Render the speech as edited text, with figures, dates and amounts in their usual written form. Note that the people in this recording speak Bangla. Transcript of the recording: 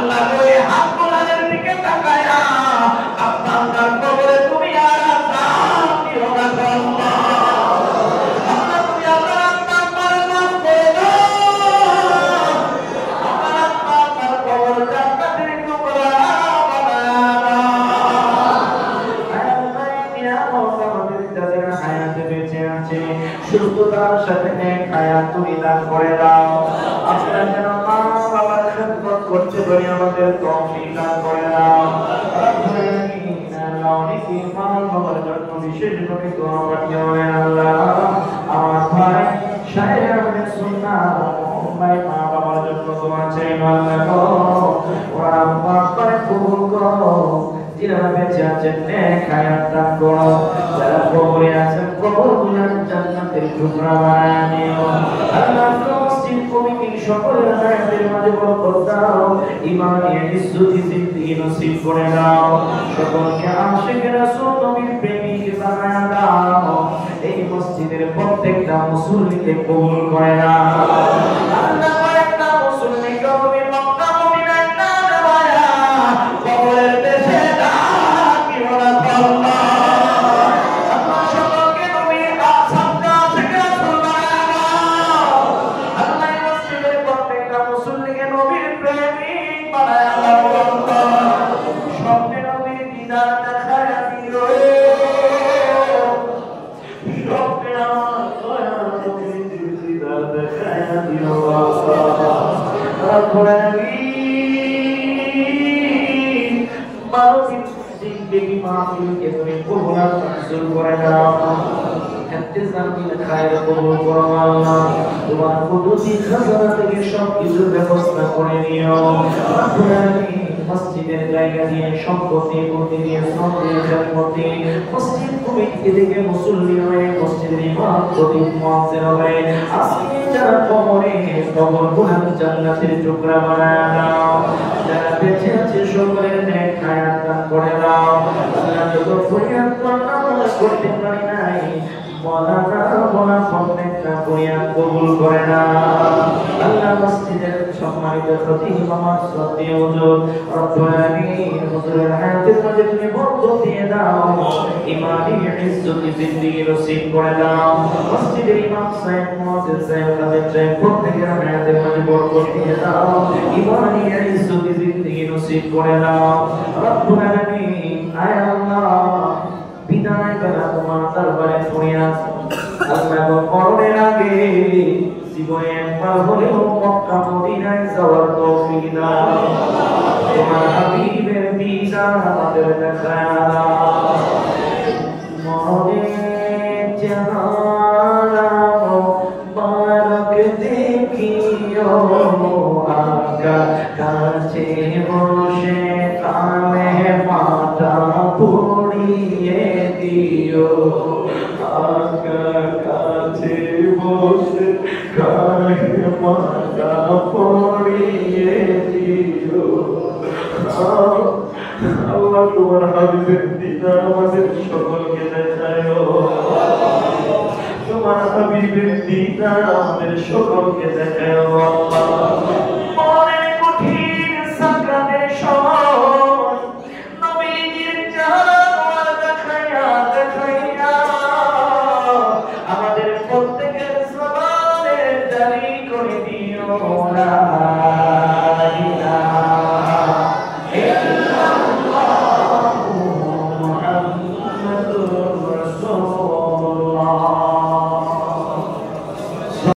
আল্লাহ ওই হাত মোলাদের দিকে তাকায়া আপনার কবরে তুমি আর আযাব দিও না আল্লাহ। আল্লাহ তুমি আপনার আত্মার মাফ করে দাও, আপনার আত্মার কবর জান্নাতের টুকরা বানায়া দাও। আমাদের যাদের হায়াতে বেঁচে আছে সুস্থতার সাথে নেক হায়াত তুমি দান করে দাও। আপনারা যেন মা বাবার খেদমত করতে পারি আমাদের তৌফিক দান করে দাও। অনেকে মা বাবার জন্য বিশেষভাবে দোয়া করতে হবে আল্লাহ। আমার ভাই শায়ের আহমেদ সুন্নাহ ভাই মা বাবার জন্য দোয়া চাই আল্লাহ, ওরা মাফ করে কবুল করো। যারা বেঁচে আছেন নেক হায়াত দান করো, যারা কবরে আছেন কবরগুলো জান্নাতের টুকরা বানায় নিও আল্লাহ। মসজিদ কমিটি সকলের হায়াতের মাঝে বরকত দাও, ঈমান ইজ্জত জিন্দেগি নসিব করে দাও, সকলকে আশিক রাসূল নবীর প্রেমিক বানায় দাও। এই মসজিদের প্রত্যেকটা মুসল্লিকে কবুল করে নাও আল্লাহ। একটা মুসল্লিকে তুমি মক্কা মদিনায় না দেওয়া কবরের দেশে রাখিও না আল্লাহ। আল্লাহ সকলকে তুমি আসামটা থেকে রাসূল বানায় দাও আল্লাহ। এই মসজিদের প্রত্যেকটা মুসল্লিকে নবীর প্রেমিক বানায় দাও আল্লাহ। স্বপ্নে নবীর দিদার দেখায়া দিও, স্বপ্নে আমার দয়ার নবীর দিদার দেখায়া দিও আল্লাহ। রব্বুল আলামিন মানবিক জিন্দেগি মাহফিলকে তুমি কবুল মঞ্জুর করে দাও। ইন্তজামিল খায়র কবুল করো আল্লাহ। তোমার কুদরতি খাজানা থেকে সব কিছুর ব্যবস্থা করে নিও রব্বুল আলামিন। মসজিদের জায়গা দিয়ে সম্পত্তি প্রতি দিয়ে সম্পত্তি মসজিদ কমিটি থেকে মুসল্লি হয়ে মসজিদের ইমাম খতিব মুয়াজ্জিন হয়ে আজকে যারা কবরে কবরগুলো জান্নাতের টুকরা বানায় দাও। যারা বেঁচে আছে সকলের নেক হায়াত দান করে দাও আল্লাহ। যত ফরিয়াদ করতে পারি নাই মৌলানা প্রত্যেকটা ফরিয়াদ কবুল করে নাও আল্লাহ। মসজিদের সম্মানিত খতিব আমার শ্রদ্ধেয় হুজুর রব্বুল আলামিন হুজুরের হায়াতের মাঝে তুমি বরকত দিয়ে দাও, ইমানি ইজ্জত জিন্দেগি নসিব করে দাও। মসজিদের ইমাম সাহেব মুয়াজ্জিন সাহেব তাদের সাহেব প্রত্যেকের হায়াতের মাঝে বরকত দিয়ে দাও, ইমানি ইজ্জত জিন্দেগি নসিব করে দাও রব্বুল আলামিন। আয় আল্লাহ বিদায় বেলা তোমার দরবারে ফরিয়াদ আল্লাহ। মরণের আগে জীবনে একবার হলেও মক্কা মদিনায় যাওয়ার তৌফিক দাও। তোমার হাবিবের দিদার আমাদের দেখায়া দাও। মরণের চেহারা মুবারক দেখিও আকা কাছে বসে কানে মাথা পড়িয়ে দিও আকা কাছে বসে কানে মাথা পড়িয়ে দিও আল্লাহ। তোমার হাবিবের দিদার আমাদের সকলকে দেখায়ো, তোমার হাবিবের দিদার আমাদের সকলকে দেখায়ো।